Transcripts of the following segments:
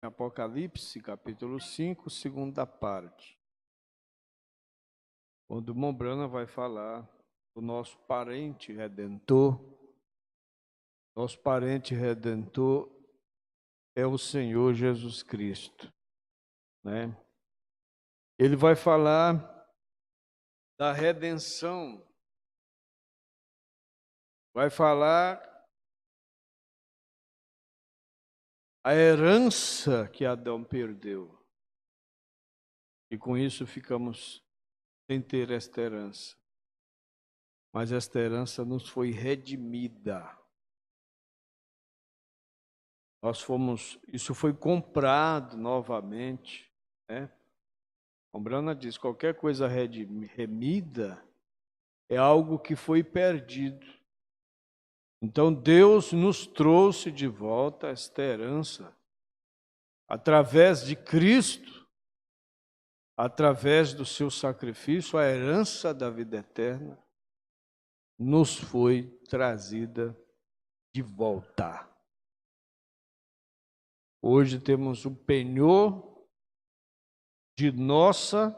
Apocalipse, capítulo 5, segunda parte, onde o Mombrana vai falar do nosso parente redentor. Nosso parente redentor é o Senhor Jesus Cristo, né? Ele vai falar da redenção, vai falar a herança que Adão perdeu. E com isso ficamos sem ter esta herança. Mas esta herança nos foi redimida. Isso foi comprado novamente, né? Mombrana diz, qualquer coisa remida é algo que foi perdido. Então Deus nos trouxe de volta esta herança através de Cristo, através do seu sacrifício, a herança da vida eterna nos foi trazida de volta. Hoje temos o penhor de nossa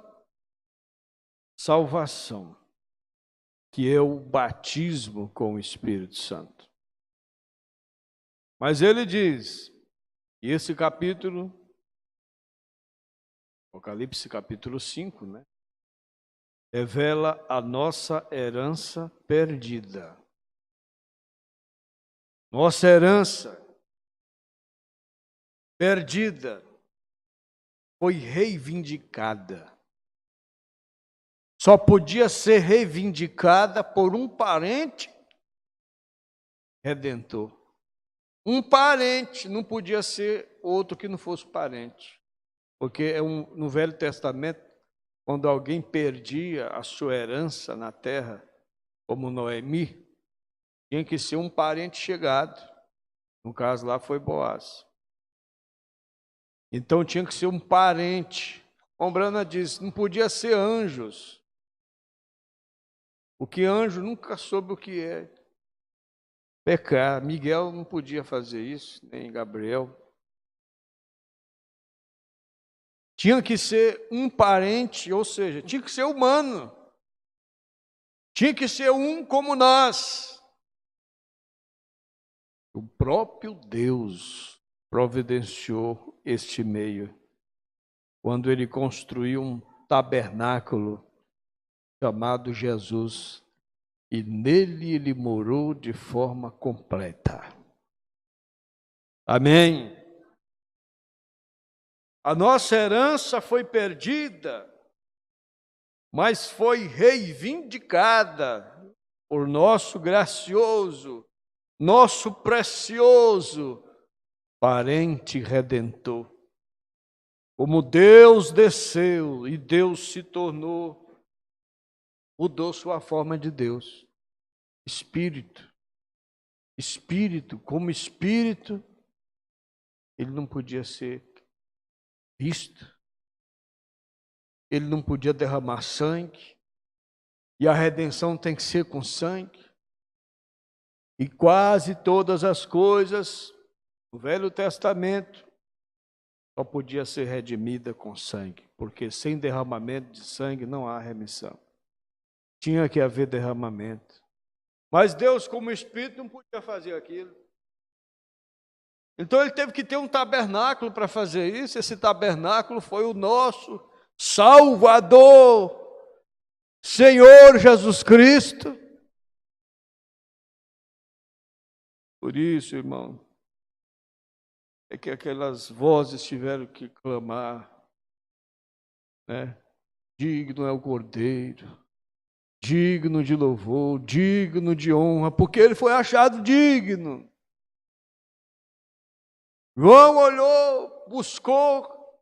salvação, que é o batismo com o Espírito Santo. Mas ele diz, e esse capítulo, Apocalipse capítulo 5, né, revela a nossa herança perdida. Nossa herança perdida foi reivindicada. Só podia ser reivindicada por um parente redentor. Um parente, não podia ser outro que não fosse parente. Porque no Velho Testamento, quando alguém perdia a sua herança na terra, como Noemi, tinha que ser um parente chegado. No caso lá foi Boaz. Então tinha que ser um parente. Mombrana diz, não podia ser anjos. Porque anjo nunca soube o que é pecar. Miguel não podia fazer isso, nem Gabriel. Tinha que ser um parente, ou seja, tinha que ser humano. Tinha que ser um como nós. O próprio Deus providenciou este meio, quando ele construiu um tabernáculo chamado Jesus, e nele ele morou de forma completa. Amém? A nossa herança foi perdida, mas foi reivindicada por nosso gracioso, nosso precioso parente redentor. Como Deus desceu e Deus se tornou, mudou sua forma de Deus. Espírito, como espírito, ele não podia ser visto, ele não podia derramar sangue, e a redenção tem que ser com sangue. E quase todas as coisas no Velho Testamento só podia ser redimida com sangue, porque sem derramamento de sangue não há remissão. Tinha que haver derramamento. Mas Deus, como Espírito, não podia fazer aquilo. Então ele teve que ter um tabernáculo para fazer isso. Esse tabernáculo foi o nosso Salvador, Senhor Jesus Cristo. Por isso, irmão, é que aquelas vozes tiveram que clamar, né? Digno é o Cordeiro, digno de louvor, digno de honra, porque ele foi achado digno. João olhou, buscou,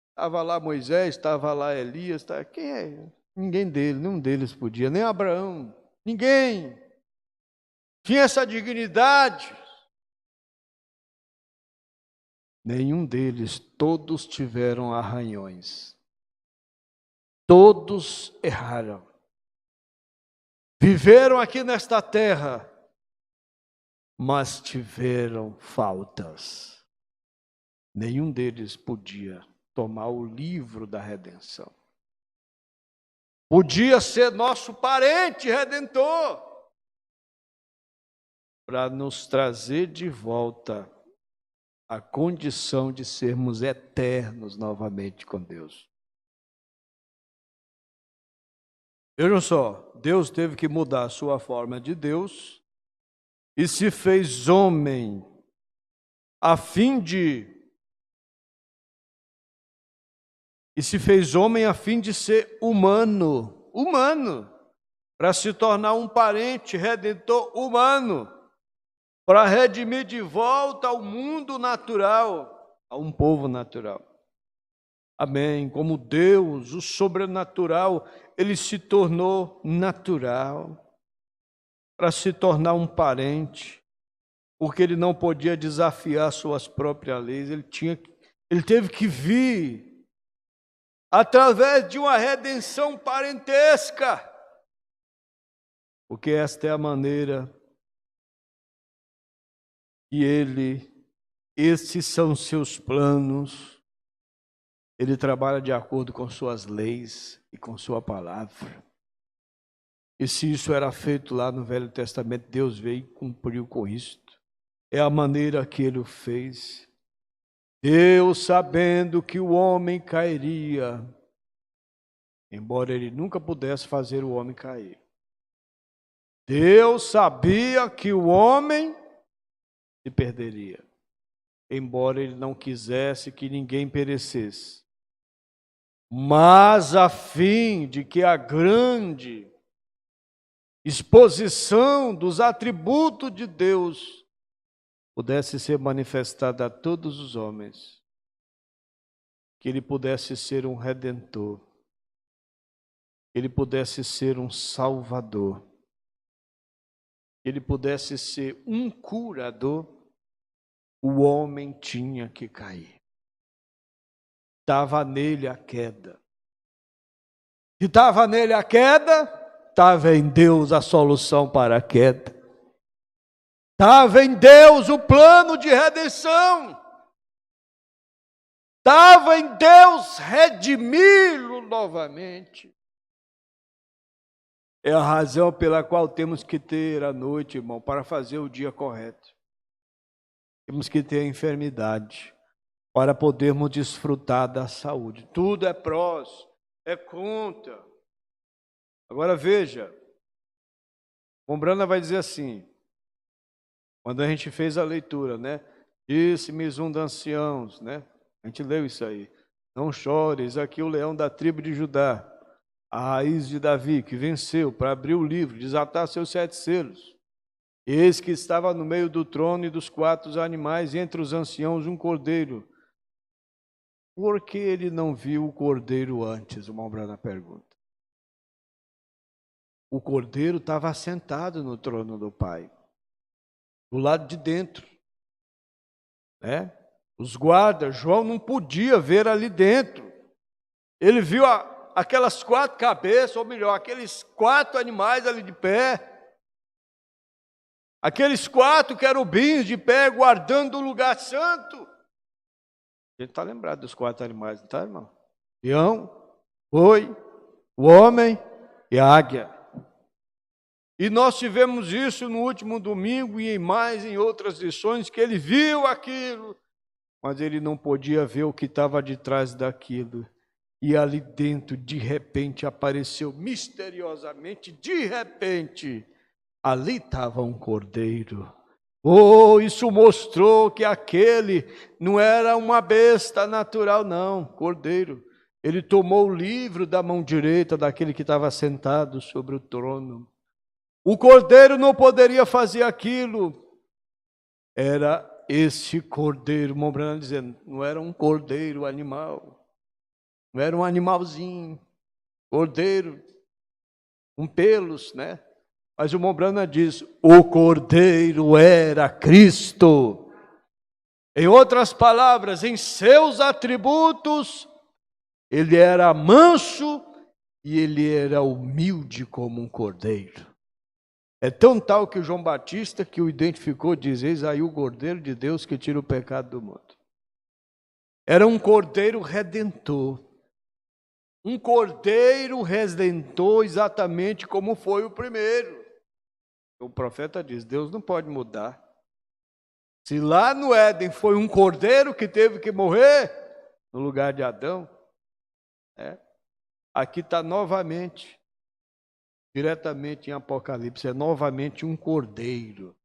estava lá Moisés, estava lá Elias, quem é? Ninguém deles, nenhum deles podia, nem Abraão, ninguém tinha essa dignidade. Nenhum deles, todos tiveram arranhões. Todos erraram. Viveram aqui nesta terra, mas tiveram faltas. nenhum deles podia tomar o livro da redenção. Podia ser nosso parente redentor, para nos trazer de volta a condição de sermos eternos novamente com Deus. Vejam só, Deus teve que mudar a sua forma de Deus e se fez homem a fim de ser humano, para se tornar um parente redentor humano, para redimir de volta ao mundo natural, a um povo natural. Amém. Como Deus, o sobrenatural, ele se tornou natural para se tornar um parente, porque ele não podia desafiar suas próprias leis, ele teve que vir através de uma redenção parentesca, porque esta é a maneira que esses são seus planos. Ele trabalha de acordo com suas leis e com sua palavra. E se isso era feito lá no Velho Testamento, Deus veio e cumpriu com isto. É a maneira que ele o fez. Deus, sabendo que o homem cairia, embora ele nunca pudesse fazer o homem cair. Deus sabia que o homem se perderia, embora ele não quisesse que ninguém perecesse. Mas a fim de que a grande exposição dos atributos de Deus pudesse ser manifestada a todos os homens, que ele pudesse ser um redentor, que ele pudesse ser um salvador, que ele pudesse ser um curador, o homem tinha que cair. Estava nele a queda. Se estava nele a queda, estava em Deus a solução para a queda. Estava em Deus o plano de redenção. Estava em Deus redimi-lo novamente. É a razão pela qual temos que ter a noite, irmão, para fazer o dia correto. Temos que ter a enfermidade para podermos desfrutar da saúde. Tudo é prós, é contra. Agora veja, Mombrana vai dizer assim, quando a gente fez a leitura, né? Disse-me um dos anciãos, né? A gente leu isso aí. Não chores, aqui o leão da tribo de Judá, a raiz de Davi, que venceu para abrir o livro, desatar seus 7 selos. Eis que estava no meio do trono e dos 4 animais, e entre os anciãos um cordeiro. Por que ele não viu o cordeiro antes? O Mombrana pergunta. O cordeiro estava assentado no trono do Pai, do lado de dentro, né? Os guardas, João não podia ver ali dentro. Ele viu aquelas 4 cabeças, ou melhor, aqueles 4 animais ali de pé. Aqueles 4 querubins de pé guardando o lugar santo. A gente está lembrado dos 4 animais, não está, irmão? Leão, boi, o homem e a águia. E nós tivemos isso no último domingo e em outras lições, que ele viu aquilo, mas ele não podia ver o que estava de trás daquilo. E ali dentro, de repente, apareceu misteriosamente, de repente, ali estava um cordeiro. Oh, isso mostrou que aquele não era uma besta natural, não, cordeiro. Ele tomou o livro da mão direita daquele que estava sentado sobre o trono. O cordeiro não poderia fazer aquilo. Era esse cordeiro, Mombrana dizendo, não era um cordeiro animal, não era um animalzinho, cordeiro, com pelos, né? Mas o Mombrana diz, o cordeiro era Cristo. Em outras palavras, em seus atributos, ele era manso e ele era humilde como um cordeiro. É tão tal que o João Batista, que o identificou, diz, eis aí o cordeiro de Deus que tira o pecado do mundo. Era um cordeiro redentor. Um cordeiro redentor exatamente como foi o primeiro. O profeta diz, Deus não pode mudar. Se lá no Éden foi um cordeiro que teve que morrer no lugar de Adão, aqui está novamente, diretamente em Apocalipse, é novamente um cordeiro.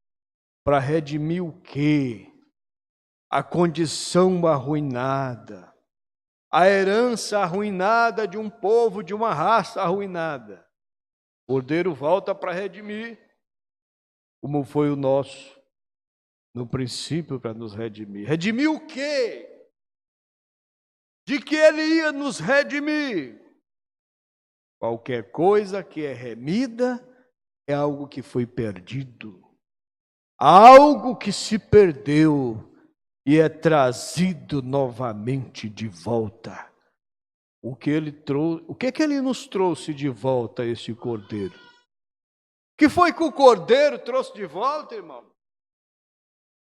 Para redimir o quê? A condição arruinada, a herança arruinada de um povo, de uma raça arruinada. O cordeiro volta para redimir, como foi o nosso, no princípio, para nos redimir. Redimir o quê? De que ele ia nos redimir? Qualquer coisa que é remida é algo que foi perdido. Algo que se perdeu e é trazido novamente de volta. O que ele nos trouxe de volta, esse cordeiro? O que foi que o cordeiro trouxe de volta, irmão?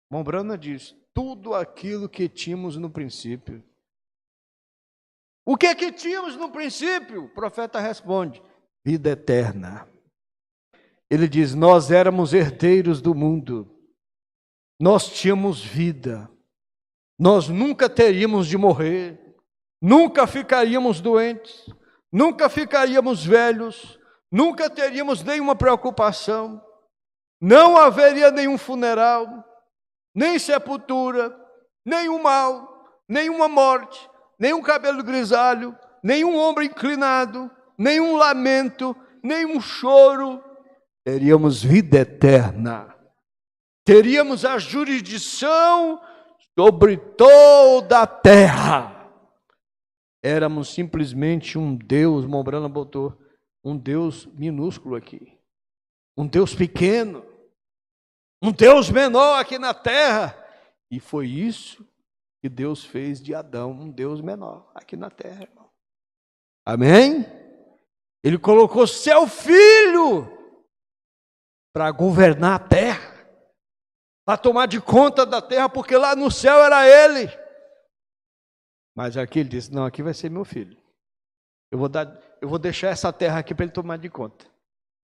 Mombrana diz, tudo aquilo que tínhamos no princípio. O que tínhamos no princípio? O profeta responde, vida eterna. Ele diz, nós éramos herdeiros do mundo. Nós tínhamos vida. Nós nunca teríamos de morrer. Nunca ficaríamos doentes. Nunca ficaríamos velhos. Nunca teríamos nenhuma preocupação. Não haveria nenhum funeral, nem sepultura, nenhum mal, nenhuma morte, nenhum cabelo grisalho, nenhum ombro inclinado, nenhum lamento, nenhum choro. Teríamos vida eterna. Teríamos a jurisdição sobre toda a terra. Éramos simplesmente um Deus, Mombrana botou, um Deus minúsculo aqui. Um Deus pequeno. Um Deus menor aqui na terra. E foi isso que Deus fez de Adão, um Deus menor aqui na terra, irmão. Amém? Ele colocou seu filho para governar a terra, para tomar de conta da terra, porque lá no céu era ele. Mas aqui ele disse, não, aqui vai ser meu filho. Eu vou deixar essa terra aqui para ele tomar de conta.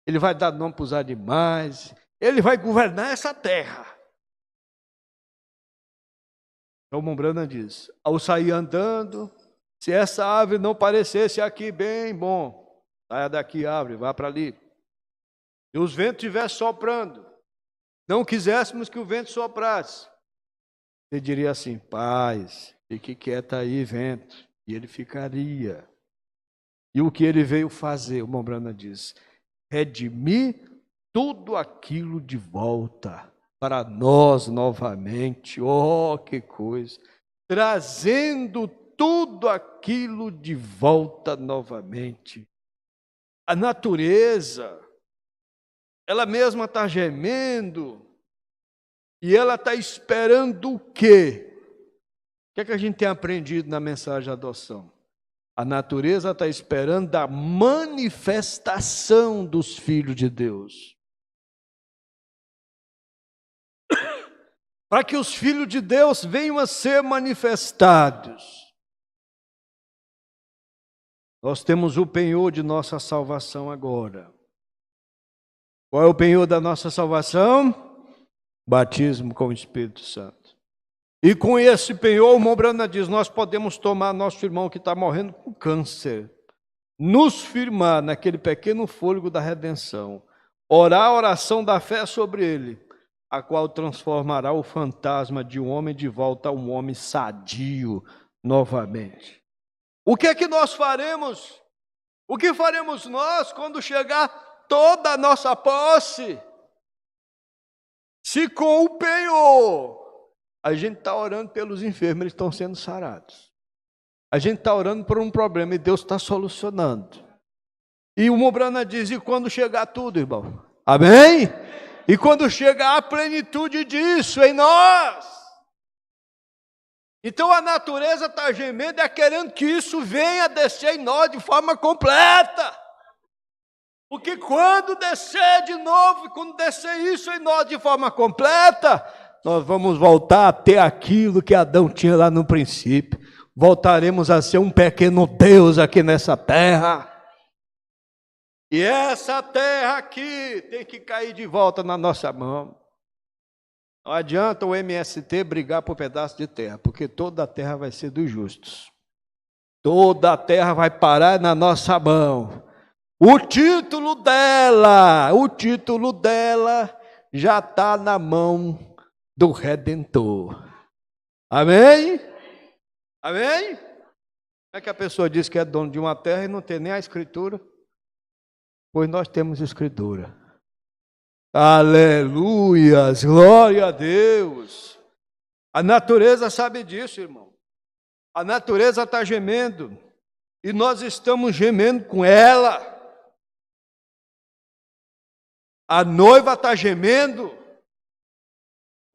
Ele vai dar nome para os animais, ele vai governar essa terra. Então Mombrana diz, ao sair andando, se essa árvore não parecesse aqui bem bom, saia daqui árvore, vá para ali. E os ventos estivessem soprando, não quiséssemos que o vento soprasse, você diria assim, paz, fique quieto aí, vento, e ele ficaria. E o que ele veio fazer, o Mombrana diz, redimir tudo aquilo de volta para nós novamente. Oh, que coisa! Trazendo tudo aquilo de volta novamente. A natureza, ela mesma está gemendo e ela está esperando o quê? O que a gente tem aprendido na mensagem de adoção? A natureza está esperando a manifestação dos filhos de Deus. Para que os filhos de Deus venham a ser manifestados. Nós temos o penhor de nossa salvação agora. Qual é o penhor da nossa salvação? Batismo com o Espírito Santo. E com esse penhor, o Mombrana diz, nós podemos tomar nosso irmão que está morrendo com câncer, nos firmar naquele pequeno fôlego da redenção, orar a oração da fé sobre ele, a qual transformará o fantasma de um homem de volta a um homem sadio novamente. O que é que nós faremos? O que faremos nós quando chegar toda a nossa posse? Se com o penhor a gente está orando pelos enfermos, eles estão sendo sarados. A gente está orando por um problema e Deus está solucionando. E o Mombrana diz, e quando chegar tudo, irmão? Amém? E quando chegar a plenitude disso em nós? Então a natureza está gemendo e querendo que isso venha descer em nós de forma completa. Porque quando descer de novo, quando descer isso em nós de forma completa, nós vamos voltar a ter aquilo que Adão tinha lá no princípio. voltaremos a ser um pequeno Deus aqui nessa terra. E essa terra aqui tem que cair de volta na nossa mão. Não adianta o MST brigar por pedaço de terra, porque toda a terra vai ser dos justos. Toda a terra vai parar na nossa mão. O título dela já está na mão do Redentor. Amém? Amém? Como é que a pessoa diz que é dono de uma terra e não tem nem a escritura? Pois nós temos escritura. Aleluias, glória a Deus. A natureza sabe disso, irmão. A natureza está gemendo e nós estamos gemendo com ela. A noiva está gemendo.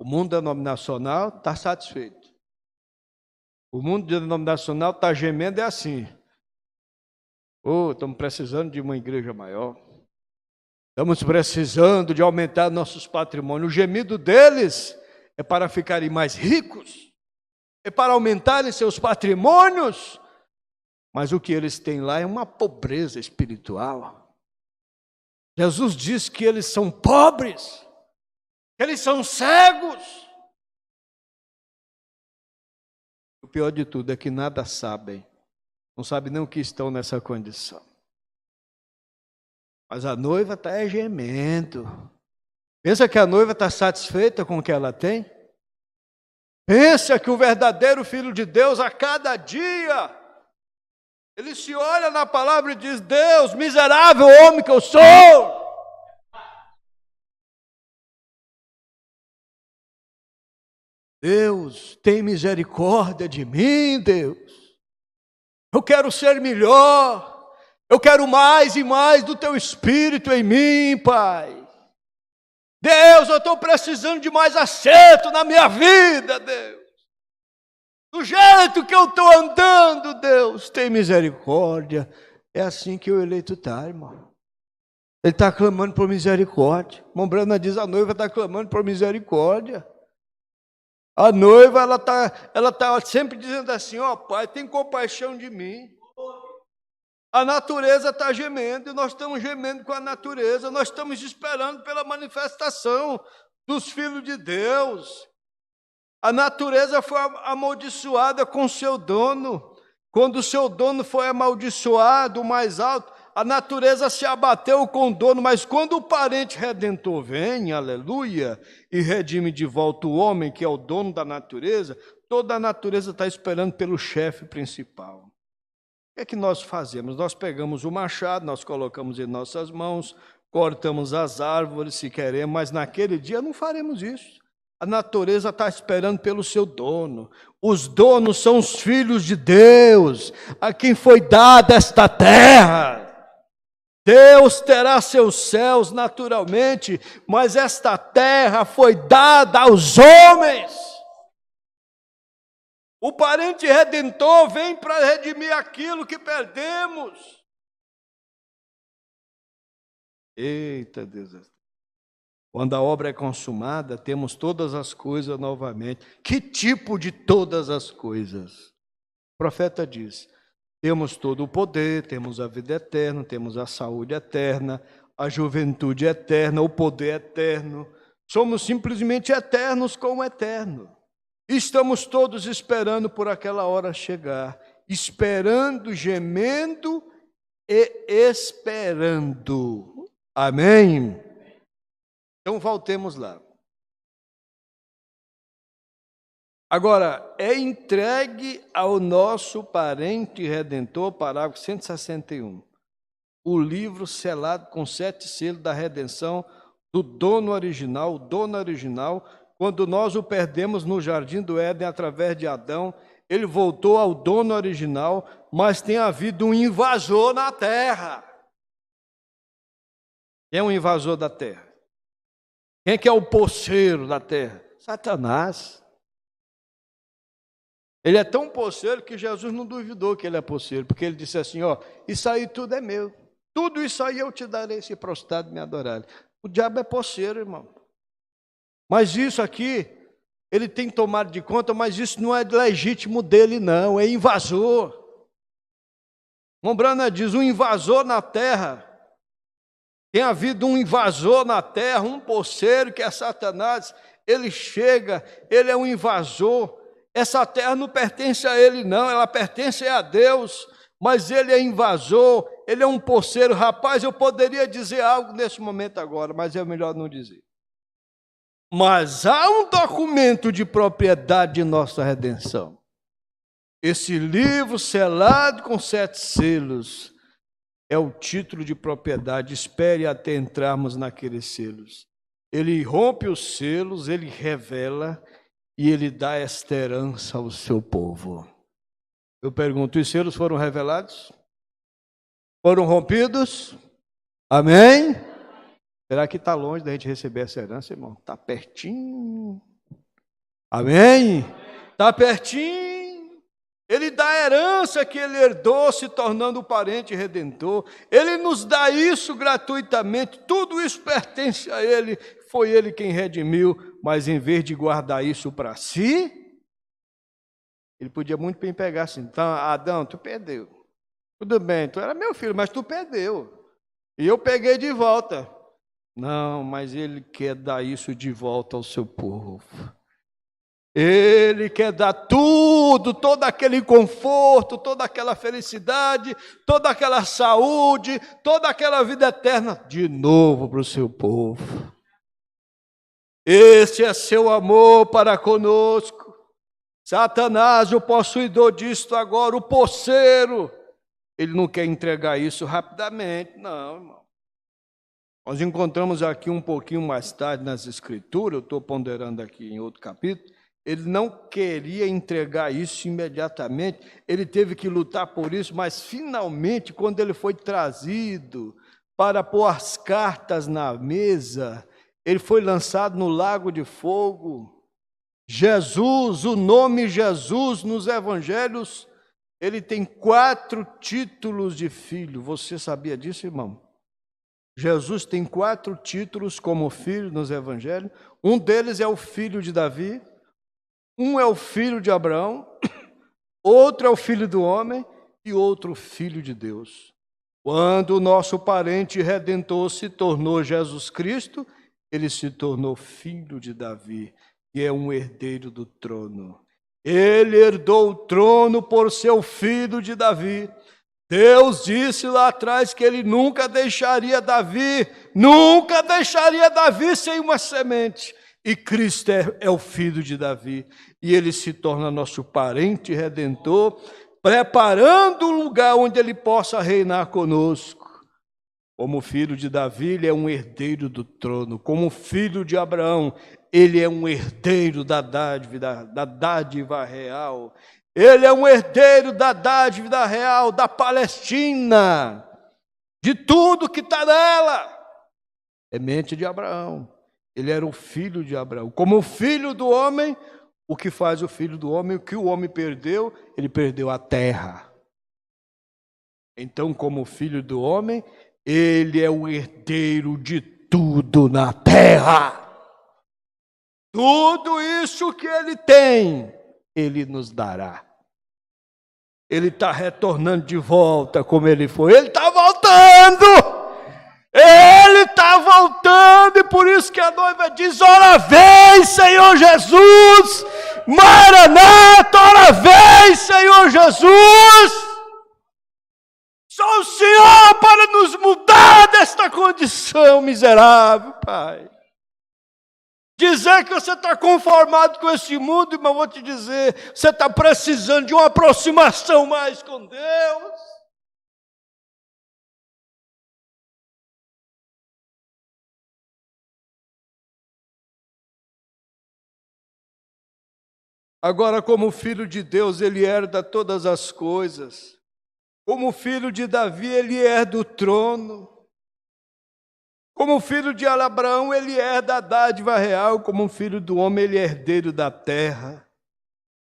O mundo denominacional está satisfeito. O mundo denominacional está gemendo, é assim. Estamos precisando de uma igreja maior. Estamos precisando de aumentar nossos patrimônios. O gemido deles é para ficarem mais ricos, é para aumentarem seus patrimônios, mas o que eles têm lá é uma pobreza espiritual. Jesus diz que eles são pobres, que eles são cegos. O pior de tudo é que nada sabem, não sabem nem o que estão nessa condição. Mas a noiva está gemendo. Pensa que a noiva está satisfeita com o que ela tem? Pensa que o verdadeiro Filho de Deus, a cada dia, ele se olha na palavra e diz: Deus, miserável homem que eu sou. Deus, tem misericórdia de mim, Deus. Eu quero ser melhor. Eu quero mais e mais do Teu Espírito em mim, Pai. Deus, eu estou precisando de mais acerto na minha vida, Deus. Do jeito que eu estou andando, Deus, tem misericórdia. É assim que o eleito está, irmão. Ele está clamando por misericórdia. Irmão Brana diz, a noiva está clamando por misericórdia. A noiva, ela tá sempre dizendo assim, ó, Pai, tem compaixão de mim. A natureza está gemendo e nós estamos gemendo com a natureza. Nós estamos esperando pela manifestação dos filhos de Deus. A natureza foi amaldiçoada com seu dono. Quando o seu dono foi amaldiçoado, o mais alto, a natureza se abateu com o dono. Mas quando o parente redentor vem, aleluia, e redime de volta o homem, que é o dono da natureza, toda a natureza está esperando pelo chefe principal. O que nós fazemos? Nós pegamos o machado, nós colocamos em nossas mãos, cortamos as árvores se queremos, mas naquele dia não faremos isso. A natureza está esperando pelo seu dono. Os donos são os filhos de Deus, a quem foi dada esta terra. Deus terá seus céus naturalmente, mas esta terra foi dada aos homens. O parente redentor vem para redimir aquilo que perdemos. Eita Deus. Quando a obra é consumada, temos todas as coisas novamente. Que tipo de todas as coisas? O profeta diz, temos todo o poder, temos a vida eterna, temos a saúde eterna, a juventude eterna, o poder eterno. Somos simplesmente eternos com o eterno. Estamos todos esperando por aquela hora chegar, esperando, gemendo e esperando. Amém? Então voltemos lá. Agora, é entregue ao nosso parente redentor, parágrafo 161, o livro selado com 7 selos da redenção do dono original, o dono original. Quando nós o perdemos no jardim do Éden através de Adão, ele voltou ao dono original, mas tem havido um invasor na terra. Quem é um invasor da terra? Quem é que é o poceiro da terra? Satanás. Ele é tão poceiro que Jesus não duvidou que ele é poceiro, porque ele disse assim, ó, isso aí tudo é meu. Tudo isso aí eu te darei se prostrado me adorar. O diabo é poceiro, irmão. Mas isso aqui ele tem tomado de conta, mas isso não é legítimo dele, não, é invasor. Mombrana diz, um invasor na terra. Tem havido um invasor na terra, um poceiro que é Satanás. Ele chega, ele é um invasor. Essa terra não pertence a ele, não, ela pertence a Deus. Mas ele é invasor, ele é um poceiro. Rapaz, eu poderia dizer algo nesse momento agora, mas é melhor não dizer. Mas há um documento de propriedade de nossa redenção. Esse livro selado com 7 selos é o título de propriedade. Espere até entrarmos naqueles selos. Ele rompe os selos, ele revela e ele dá esta herança ao seu povo. Eu pergunto, os selos foram revelados? Foram rompidos? Amém? Será que está longe da gente receber essa herança, irmão? Está pertinho. Amém? Está pertinho. Ele dá a herança que ele herdou, se tornando o parente redentor. Ele nos dá isso gratuitamente. Tudo isso pertence a ele. Foi ele quem redimiu. Mas em vez de guardar isso para si, ele podia muito bem pegar assim. Então, Adão, tu perdeu. Tudo bem, tu era meu filho, mas tu perdeu. E eu peguei de volta. Não, mas ele quer dar isso de volta ao seu povo. Ele quer dar tudo, todo aquele conforto, toda aquela felicidade, toda aquela saúde, toda aquela vida eterna, de novo para o seu povo. Esse é seu amor para conosco. Satanás, o possuidor disto agora, o poceiro, ele não quer entregar isso rapidamente, não, irmão. Nós encontramos aqui um pouquinho mais tarde nas Escrituras, eu estou ponderando aqui em outro capítulo, ele não queria entregar isso imediatamente, ele teve que lutar por isso, mas finalmente, quando ele foi trazido para pôr as cartas na mesa, ele foi lançado no lago de fogo. Jesus, o nome Jesus nos evangelhos, ele tem 4 títulos de filho. Você sabia disso, irmão? Jesus tem 4 títulos como filho nos evangelhos. Um deles é o filho de Davi, um é o filho de Abraão, outro é o filho do homem e outro filho de Deus. Quando o nosso parente redentor se tornou Jesus Cristo, ele se tornou filho de Davi, que é um herdeiro do trono. Ele herdou o trono por seu filho de Davi. Deus disse lá atrás que ele nunca deixaria Davi sem uma semente. E Cristo é o filho de Davi. E ele se torna nosso parente redentor, preparando o lugar onde ele possa reinar conosco. Como filho de Davi, ele é um herdeiro do trono. Como filho de Abraão, ele é um herdeiro da dádiva real. Ele é um herdeiro da dádiva real, da Palestina, de tudo que está nela. É mente de Abraão. Ele era o filho de Abraão. Como filho do homem, o que faz o filho do homem? O que o homem perdeu? Ele perdeu a terra. Então, como filho do homem, ele é o herdeiro de tudo na terra. Tudo isso que ele tem, ele nos dará. Ele está retornando de volta como ele foi. Ele está voltando! Ele está voltando, e por isso que a noiva diz: ora vem, Senhor Jesus! Maranata, ora vem, Senhor Jesus! Só o Senhor para nos mudar desta condição miserável, Pai. Dizer que você está conformado com esse mundo, mas vou te dizer, você está precisando de uma aproximação mais com Deus. Agora, como filho de Deus, ele herda todas as coisas. Como filho de Davi, ele herda o trono. Como filho de Abraão, ele herda a dádiva real. Como filho do homem, ele é herdeiro da terra.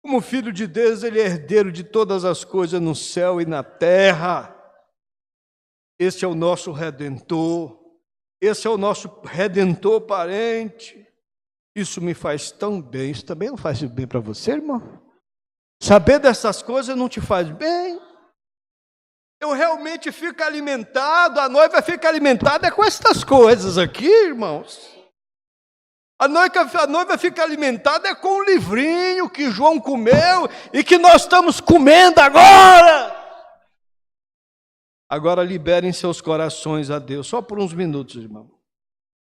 Como filho de Deus, ele é herdeiro de todas as coisas no céu e na terra. Esse é o nosso Redentor. Esse é o nosso Redentor parente. Isso me faz tão bem. Isso também não faz bem para você, irmão? Saber dessas coisas não te faz bem? Eu realmente fico alimentado, a noiva fica alimentada com essas coisas aqui, irmãos. A noiva fica alimentada com o livrinho que João comeu e que nós estamos comendo agora. Agora liberem seus corações a Deus, só por uns minutos, irmão.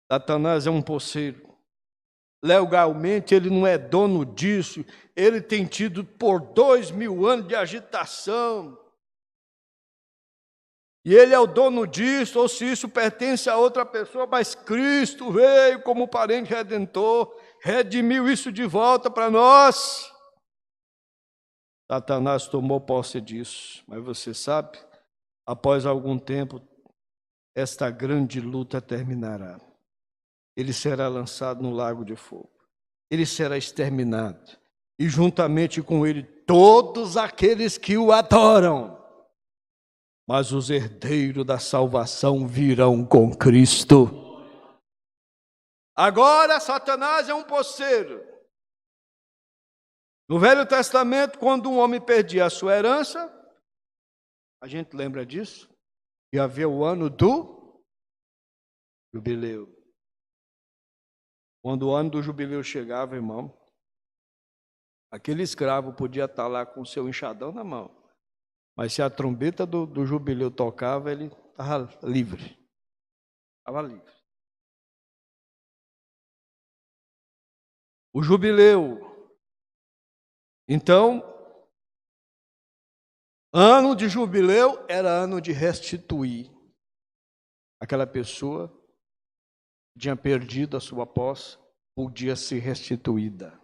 Satanás é um poceiro. Legalmente ele não é dono disso. Ele tem tido por 2000 anos de agitação. E ele é o dono disso, ou se isso pertence a outra pessoa, mas Cristo veio como parente redentor, redimiu isso de volta para nós. Satanás tomou posse disso, mas você sabe, após algum tempo, esta grande luta terminará. Ele será lançado no lago de fogo, ele será exterminado, e juntamente com ele todos aqueles que o adoram. Mas os herdeiros da salvação virão com Cristo. Agora Satanás é um poceiro. No Velho Testamento, quando um homem perdia a sua herança, a gente lembra disso? E havia o ano do jubileu. Quando o ano do jubileu chegava, irmão, aquele escravo podia estar lá com o seu enxadão na mão. Mas se a trombeta do jubileu tocava, ele estava livre. Estava livre. O jubileu. Então, ano de jubileu era ano de restituir. Aquela pessoa que tinha perdido a sua posse, podia ser restituída.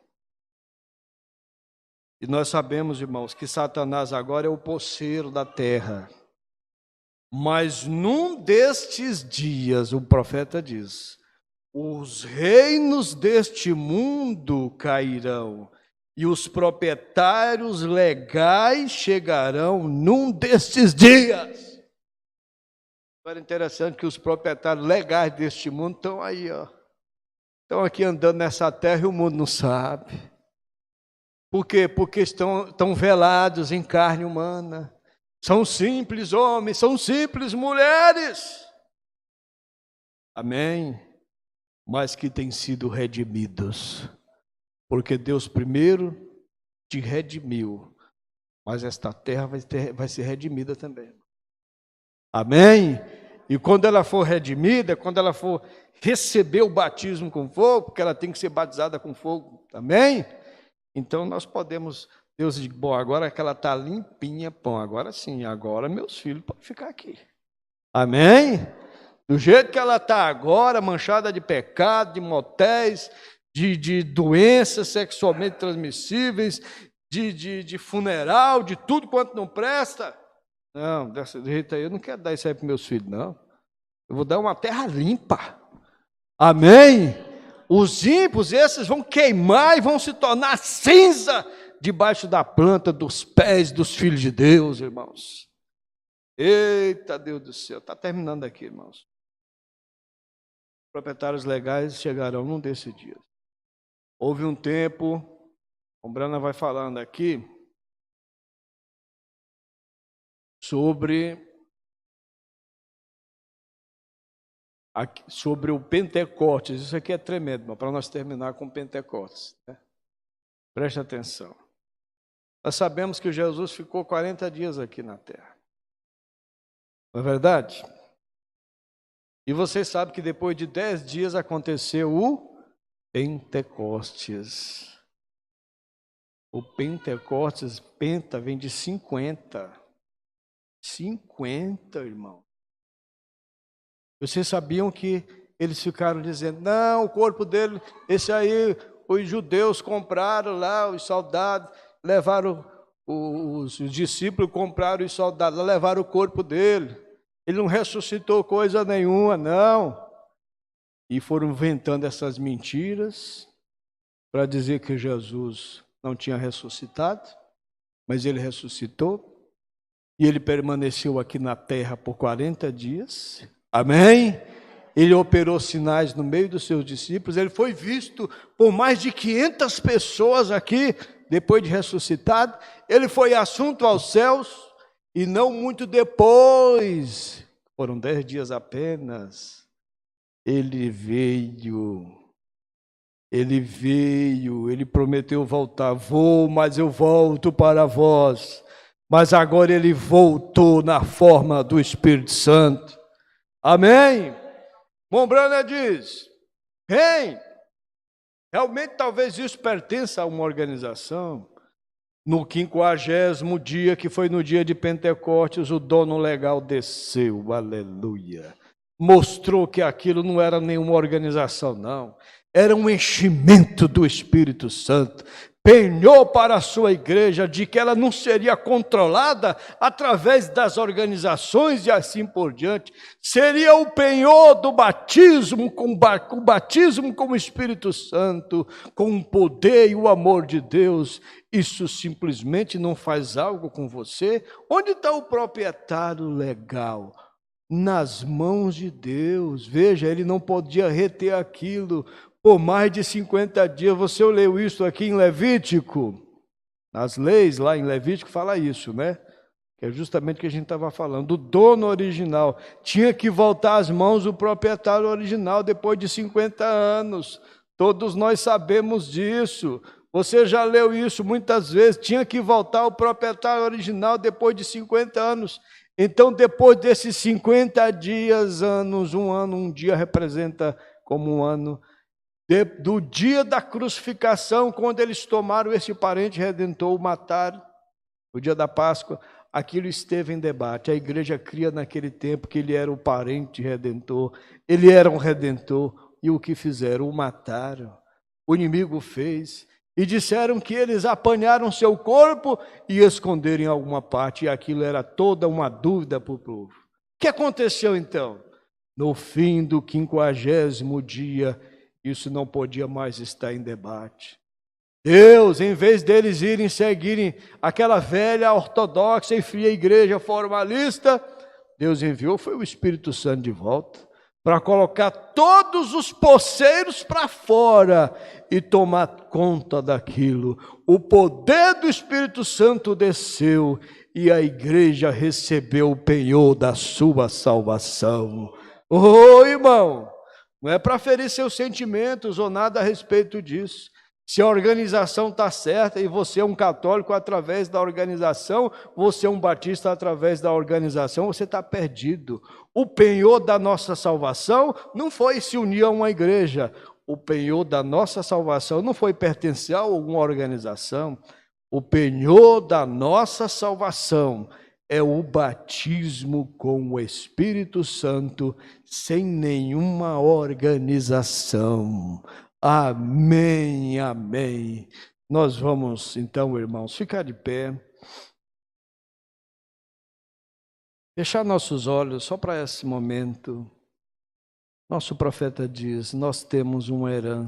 E nós sabemos, irmãos, que Satanás agora é o poceiro da terra. Mas num destes dias, o profeta diz, os reinos deste mundo cairão e os proprietários legais chegarão num destes dias. Agora é interessante que os proprietários legais deste mundo estão aí, ó. Estão aqui andando nessa terra e o mundo não sabe. Por quê? Porque estão velados em carne humana. São simples homens, são simples mulheres. Amém? Mas que têm sido redimidos. Porque Deus primeiro te redimiu. Mas esta terra vai ser redimida também. Amém? E quando ela for redimida, quando ela for receber o batismo com fogo, porque ela tem que ser batizada com fogo também. Então nós podemos, Deus diz, bom, agora que ela está limpinha, bom, agora sim, agora meus filhos podem ficar aqui. Amém? Do jeito que ela está agora, manchada de pecado, de motéis, de doenças sexualmente transmissíveis, de funeral, de tudo quanto não presta. Não, desse jeito aí, eu não quero dar isso aí para meus filhos, não. Eu vou dar uma terra limpa. Amém? Os ímpios, esses vão queimar e vão se tornar cinza debaixo da planta dos pés dos filhos de Deus, irmãos. Eita, Deus do céu. Está terminando aqui, irmãos. Os proprietários legais chegarão num desses dias. Houve um tempo, o Brana vai falando aqui, sobre o Pentecostes. Isso aqui é tremendo, para nós terminar com o Pentecostes, né? Preste atenção. Nós sabemos que Jesus ficou 40 dias aqui na terra. Não é verdade? E vocês sabem que depois de 10 dias aconteceu o Pentecostes. O Pentecostes, penta, vem de 50. 50, irmão. Vocês sabiam que eles ficaram dizendo, não, o corpo dele, esse aí, os judeus compraram lá, os soldados, levaram, os discípulos compraram os soldados, levaram o corpo dele. Ele não ressuscitou coisa nenhuma, não. E foram inventando essas mentiras para dizer que Jesus não tinha ressuscitado, mas ele ressuscitou. E ele permaneceu aqui na terra por 40 dias. Amém? Ele operou sinais no meio dos seus discípulos, ele foi visto por mais de 500 pessoas aqui, depois de ressuscitado. Ele foi assunto aos céus, e não muito depois, foram 10 dias apenas, ele veio, ele prometeu voltar. Vou, mas eu volto para vós. Mas agora ele voltou na forma do Espírito Santo. Amém? Mombrana diz, bem, realmente talvez isso pertença a uma organização. No 50º dia, que foi no dia de Pentecostes, o dono legal desceu, aleluia. Mostrou que aquilo não era nenhuma organização, não. Era um enchimento do Espírito Santo. Penhou para a sua igreja de que ela não seria controlada através das organizações e assim por diante. Seria o penhor do batismo, com o batismo com o Espírito Santo, com o poder e o amor de Deus. Isso simplesmente não faz algo com você? Onde está o proprietário legal? Nas mãos de Deus. Veja, ele não podia reter aquilo por mais de 50 dias. Você leu isso aqui em Levítico? As leis lá em Levítico fala isso, né? Que é justamente o que a gente estava falando. O dono original tinha que voltar às mãos do proprietário original depois de 50 anos. Todos nós sabemos disso. Você já leu isso muitas vezes. Tinha que voltar ao proprietário original depois de 50 anos. Então, depois desses 50 dias, anos, um ano, um dia representa como um ano, do dia da crucificação, quando eles tomaram esse parente redentor, o mataram, no dia da Páscoa, aquilo esteve em debate. A igreja cria naquele tempo que ele era o parente redentor, ele era um redentor, e o que fizeram? O mataram. O inimigo fez, e disseram que eles apanharam seu corpo e esconderam em alguma parte, e aquilo era toda uma dúvida para o povo. O que aconteceu então? No fim do 50º dia, isso não podia mais estar em debate. Deus, em vez deles irem seguirem aquela velha ortodoxa e fria igreja formalista, Deus enviou foi o Espírito Santo de volta para colocar todos os poceiros para fora e tomar conta daquilo. O poder do Espírito Santo desceu e a igreja recebeu o penhor da sua salvação. Ô, irmão, não é para ferir seus sentimentos ou nada a respeito disso. Se a organização está certa e você é um católico através da organização, você é um batista através da organização, você está perdido. O penhor da nossa salvação não foi se unir a uma igreja. O penhor da nossa salvação não foi pertencer a alguma organização. O penhor da nossa salvação é o batismo com o Espírito Santo, sem nenhuma organização. Amém, amém. Nós vamos, então, irmãos, ficar de pé. Fechar nossos olhos só para esse momento. Nosso profeta diz, nós temos uma herança.